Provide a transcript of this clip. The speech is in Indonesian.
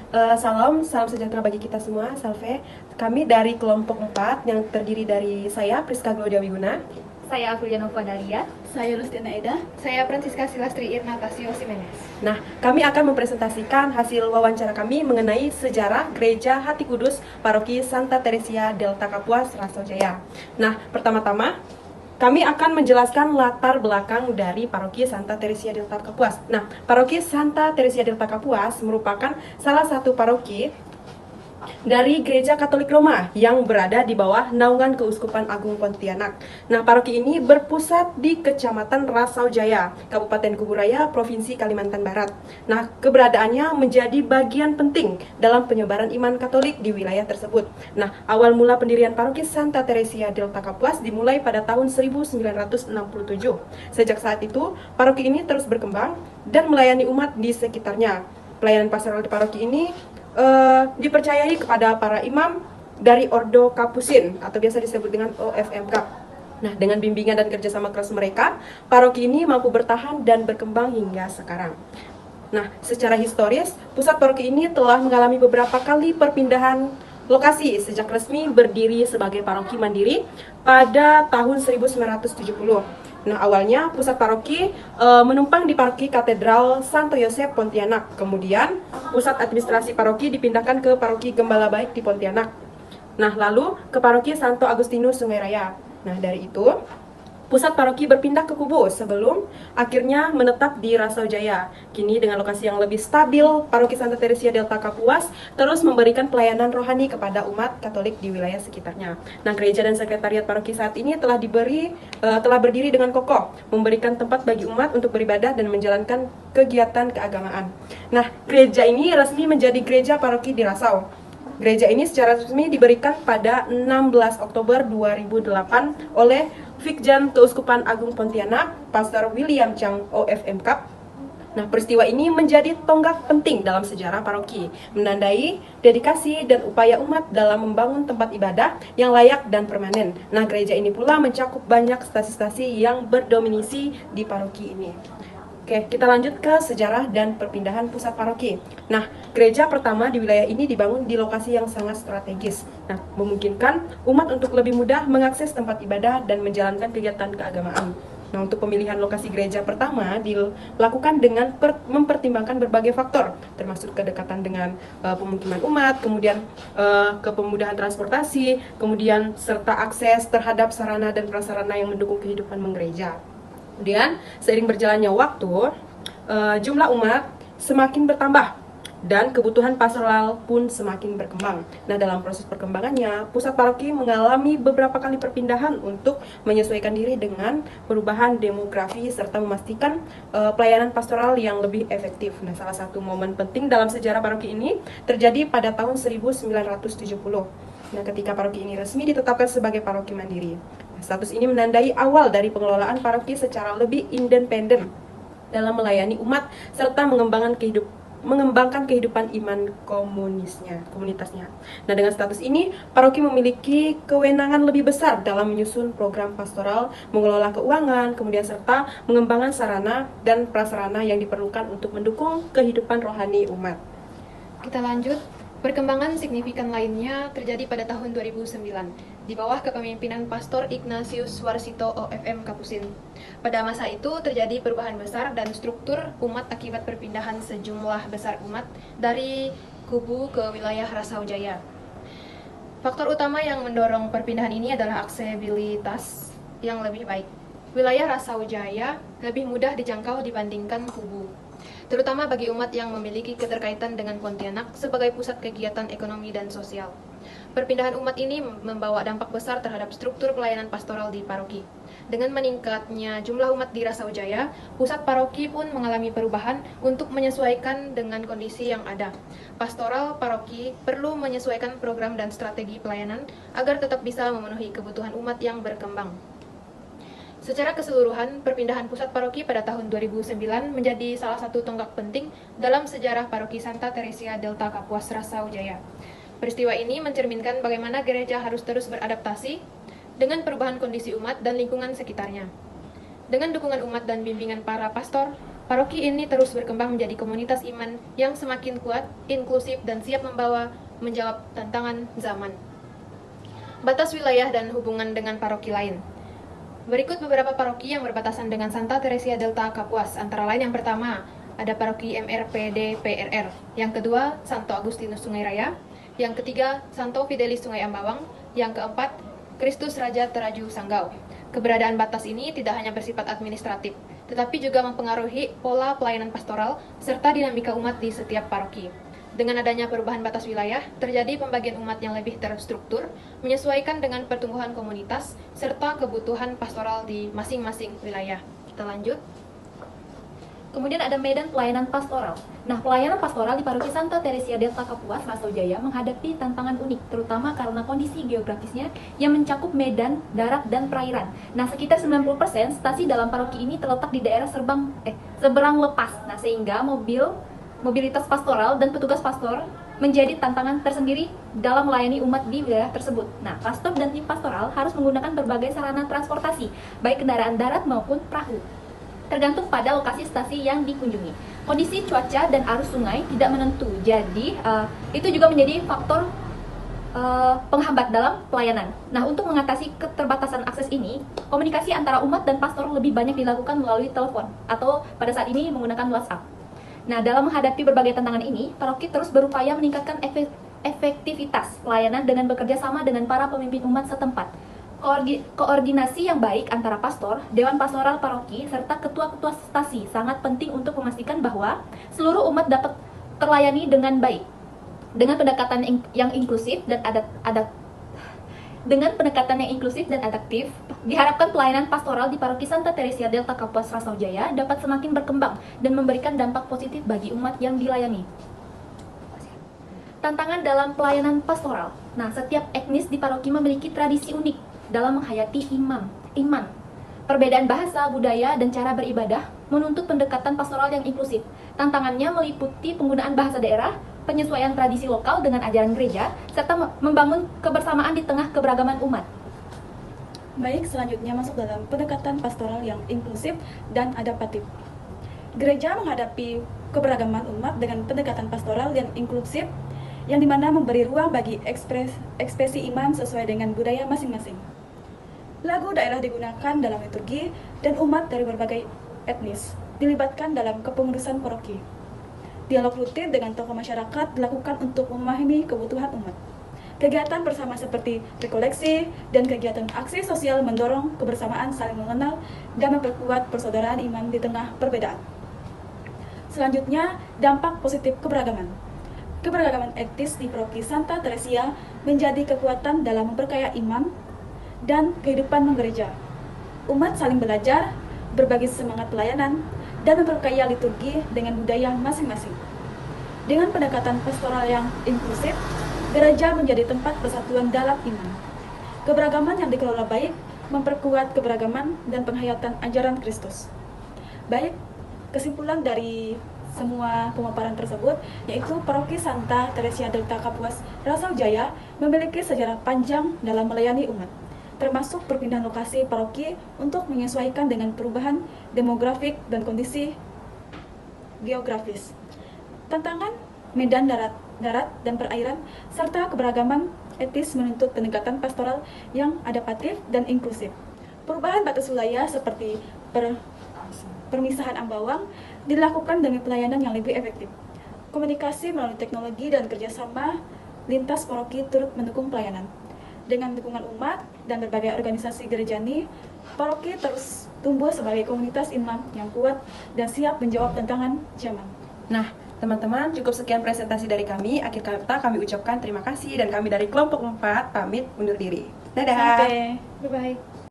Salam sejahtera bagi kita semua, Salve. Kami dari kelompok 4 yang terdiri dari saya, Priska Glodia Wiguna. Saya Aprianova Dalia. Saya Rustina Eda. Saya Francisca Silastri Irnatasio Simenes. Nah, kami akan mempresentasikan hasil wawancara kami mengenai sejarah Gereja Hati Kudus Paroki Santa Teresia Delta Kapuas, Rasau Jaya. Nah, pertama-tama kami akan menjelaskan latar belakang dari Paroki Santa Teresia Delta Kapuas. Nah, Paroki Santa Teresia Delta Kapuas merupakan salah satu paroki dari Gereja Katolik Roma yang berada di bawah naungan Keuskupan Agung Pontianak. Nah, paroki ini berpusat di Kecamatan Rasau Jaya, Kabupaten Kuburaya, Provinsi Kalimantan Barat. Nah, keberadaannya menjadi bagian penting dalam penyebaran iman Katolik di wilayah tersebut. Nah, awal mula pendirian Paroki Santa Teresia Delta Kapuas dimulai pada tahun 1967. Sejak saat itu, paroki ini terus berkembang dan melayani umat di sekitarnya. Pelayanan pastoral di paroki ini dipercayai kepada para imam dari Ordo Kapusin atau biasa disebut dengan OFMK. Nah, dengan bimbingan dan kerjasama keras mereka, paroki ini mampu bertahan dan berkembang hingga sekarang. Nah, secara historis, pusat paroki ini telah mengalami beberapa kali perpindahan lokasi sejak resmi berdiri sebagai paroki mandiri pada tahun 1970. Nah, awalnya pusat paroki menumpang di paroki Katedral Santo Yosef Pontianak. Kemudian, pusat administrasi paroki dipindahkan ke paroki Gembala Baik di Pontianak. Nah, lalu ke paroki Santo Agustinus Sungai Raya. Nah, dari itu, pusat paroki berpindah ke Kubu sebelum akhirnya menetap di Rasau Jaya. Kini dengan lokasi yang lebih stabil, Paroki Santa Teresia Delta Kapuas terus memberikan pelayanan rohani kepada umat Katolik di wilayah sekitarnya. Nah, gereja dan sekretariat paroki saat ini telah berdiri dengan kokoh, memberikan tempat bagi umat untuk beribadah dan menjalankan kegiatan keagamaan. Nah, gereja ini resmi menjadi gereja paroki di Rasau. Gereja ini secara resmi diberikan pada 16 Oktober 2008 oleh Vikjan Keuskupan Agung Pontianak, Pastor William Chang OFMK. Nah, peristiwa ini menjadi tonggak penting dalam sejarah paroki, menandai dedikasi dan upaya umat dalam membangun tempat ibadah yang layak dan permanen. Nah, gereja ini pula mencakup banyak stasi-stasi yang berdominisi di paroki ini. Oke, kita lanjut ke sejarah dan perpindahan pusat paroki. Nah, gereja pertama di wilayah ini dibangun di lokasi yang sangat strategis. Nah, memungkinkan umat untuk lebih mudah mengakses tempat ibadah dan menjalankan kegiatan keagamaan. Nah, untuk pemilihan lokasi gereja pertama dilakukan dengan mempertimbangkan berbagai faktor, termasuk kedekatan dengan pemukiman umat, kemudian kemudahan transportasi, kemudian serta akses terhadap sarana dan prasarana yang mendukung kehidupan menggereja. Kemudian, seiring berjalannya waktu, jumlah umat semakin bertambah dan kebutuhan pastoral pun semakin berkembang. Nah, dalam proses perkembangannya, pusat paroki mengalami beberapa kali perpindahan untuk menyesuaikan diri dengan perubahan demografi serta memastikan pelayanan pastoral yang lebih efektif. Nah, salah satu momen penting dalam sejarah paroki ini terjadi pada tahun 1970. Nah, ketika paroki ini resmi ditetapkan sebagai paroki mandiri. Status ini menandai awal dari pengelolaan paroki secara lebih independen dalam melayani umat serta mengembangkan kehidupan iman komunitasnya. Nah, dengan status ini, paroki memiliki kewenangan lebih besar dalam menyusun program pastoral, mengelola keuangan, kemudian serta mengembangkan sarana dan prasarana yang diperlukan untuk mendukung kehidupan rohani umat. Kita lanjut. Perkembangan signifikan lainnya terjadi pada tahun 2009 di bawah kepemimpinan Pastor Ignatius Warsito OFM Kapusin. Pada masa itu terjadi perubahan besar dan struktur umat akibat perpindahan sejumlah besar umat dari Kubu ke wilayah Rasau Jaya. Faktor utama yang mendorong perpindahan ini adalah aksesibilitas yang lebih baik. Wilayah Rasau Jaya lebih mudah dijangkau dibandingkan Kubu, terutama bagi umat yang memiliki keterkaitan dengan Pontianak sebagai pusat kegiatan ekonomi dan sosial. Perpindahan umat ini membawa dampak besar terhadap struktur pelayanan pastoral di paroki. Dengan meningkatnya jumlah umat di Rasau Jaya, pusat paroki pun mengalami perubahan untuk menyesuaikan dengan kondisi yang ada. Pastoral paroki perlu menyesuaikan program dan strategi pelayanan agar tetap bisa memenuhi kebutuhan umat yang berkembang. Secara keseluruhan, perpindahan pusat paroki pada tahun 2009 menjadi salah satu tonggak penting dalam sejarah paroki Santa Teresia Delta Kapuas Rasau Jaya. Peristiwa ini mencerminkan bagaimana gereja harus terus beradaptasi dengan perubahan kondisi umat dan lingkungan sekitarnya. Dengan dukungan umat dan bimbingan para pastor, Paroki ini terus berkembang menjadi komunitas iman yang semakin kuat, inklusif, dan siap menjawab tantangan zaman. Batas wilayah dan hubungan dengan paroki lain. Berikut beberapa paroki yang berbatasan dengan Santa Teresia Delta Kapuas, antara lain yang pertama, ada paroki MRPD PRR, yang kedua, Santo Agustinus Sungai Raya, yang ketiga, Santo Fidelis Sungai Ambawang, yang keempat, Kristus Raja Teraju Sanggau. Keberadaan batas ini tidak hanya bersifat administratif, tetapi juga mempengaruhi pola pelayanan pastoral serta dinamika umat di setiap paroki. Dengan adanya perubahan batas wilayah, terjadi pembagian umat yang lebih terstruktur, menyesuaikan dengan pertumbuhan komunitas, serta kebutuhan pastoral di masing-masing wilayah. Kita lanjut. Kemudian ada medan pelayanan pastoral. Nah, pelayanan pastoral di Paroki Santa Teresia Delta Kapuas, Raso Jaya menghadapi tantangan unik, terutama karena kondisi geografisnya yang mencakup medan, darat, dan perairan. Nah, sekitar 90% stasi dalam paroki ini terletak di daerah seberang lepas. Nah, sehingga mobilitas pastoral dan petugas pastor menjadi tantangan tersendiri dalam melayani umat di wilayah tersebut. Nah, pastor dan tim pastoral harus menggunakan berbagai sarana transportasi, baik kendaraan darat maupun perahu, tergantung pada lokasi stasi yang dikunjungi. Kondisi cuaca dan arus sungai tidak menentu, jadi itu juga menjadi faktor penghambat dalam pelayanan. Nah, untuk mengatasi keterbatasan akses ini, komunikasi antara umat dan pastor lebih banyak dilakukan melalui telepon atau pada saat ini menggunakan WhatsApp. Nah, dalam menghadapi berbagai tantangan ini, paroki terus berupaya meningkatkan efektivitas pelayanan dengan bekerja sama dengan para pemimpin umat setempat. Koordinasi yang baik antara pastor, dewan pastoral paroki, serta ketua-ketua stasi sangat penting untuk memastikan bahwa seluruh umat dapat terlayani dengan baik. Dengan pendekatan yang inklusif dan adaptif, diharapkan pelayanan pastoral di Paroki Santa Teresia Delta Kapuas Raso Jaya dapat semakin berkembang dan memberikan dampak positif bagi umat yang dilayani. Tantangan dalam pelayanan pastoral. Nah, setiap etnis di paroki memiliki tradisi unik dalam menghayati iman. Perbedaan bahasa, budaya, dan cara beribadah menuntut pendekatan pastoral yang inklusif. Tantangannya meliputi penggunaan bahasa daerah, penyesuaian tradisi lokal dengan ajaran gereja, serta membangun kebersamaan di tengah keberagaman umat. Baik, selanjutnya masuk dalam pendekatan pastoral yang inklusif dan adaptif. Gereja menghadapi keberagaman umat dengan pendekatan pastoral yang inklusif, yang dimana memberi ruang bagi ekspresi iman sesuai dengan budaya masing-masing. Lagu daerah digunakan dalam liturgi dan umat dari berbagai etnis dilibatkan dalam kepengurusan paroki. Dialog rutin dengan tokoh masyarakat dilakukan untuk memahami kebutuhan umat. Kegiatan bersama seperti rekoleksi dan kegiatan aksi sosial mendorong kebersamaan, saling mengenal, dan memperkuat persaudaraan iman di tengah perbedaan. Selanjutnya, dampak positif keberagaman. Keberagaman etnis di Paroki Santa Teresia menjadi kekuatan dalam memperkaya iman dan kehidupan menggereja. Umat saling belajar, berbagi semangat pelayanan, dan memperkaya liturgi dengan budaya masing-masing. Dengan pendekatan pastoral yang inklusif, gereja menjadi tempat persatuan dalam iman. Keberagaman yang dikelola baik memperkuat keberagaman dan penghayatan ajaran Kristus. Baik, kesimpulan dari semua pemaparan tersebut yaitu Paroki Santa Teresia Delta Kapuas Raso Jaya memiliki sejarah panjang dalam melayani umat, termasuk perpindahan lokasi paroki untuk menyesuaikan dengan perubahan demografik dan kondisi geografis. Tantangan medan darat dan perairan serta keberagaman etis menuntut pendekatan pastoral yang adaptif dan inklusif. Perubahan batas wilayah seperti permisahan ambawang dilakukan demi pelayanan yang lebih efektif. Komunikasi melalui teknologi dan kerjasama lintas paroki turut mendukung pelayanan. Dengan dukungan umat dan berbagai organisasi gerejani, paroki terus tumbuh sebagai komunitas iman yang kuat dan siap menjawab tantangan zaman. Nah, teman-teman, cukup sekian presentasi dari kami. Akhir kata kami ucapkan terima kasih dan kami dari kelompok 4 pamit undur diri. Dadah! Sampai. Bye-bye.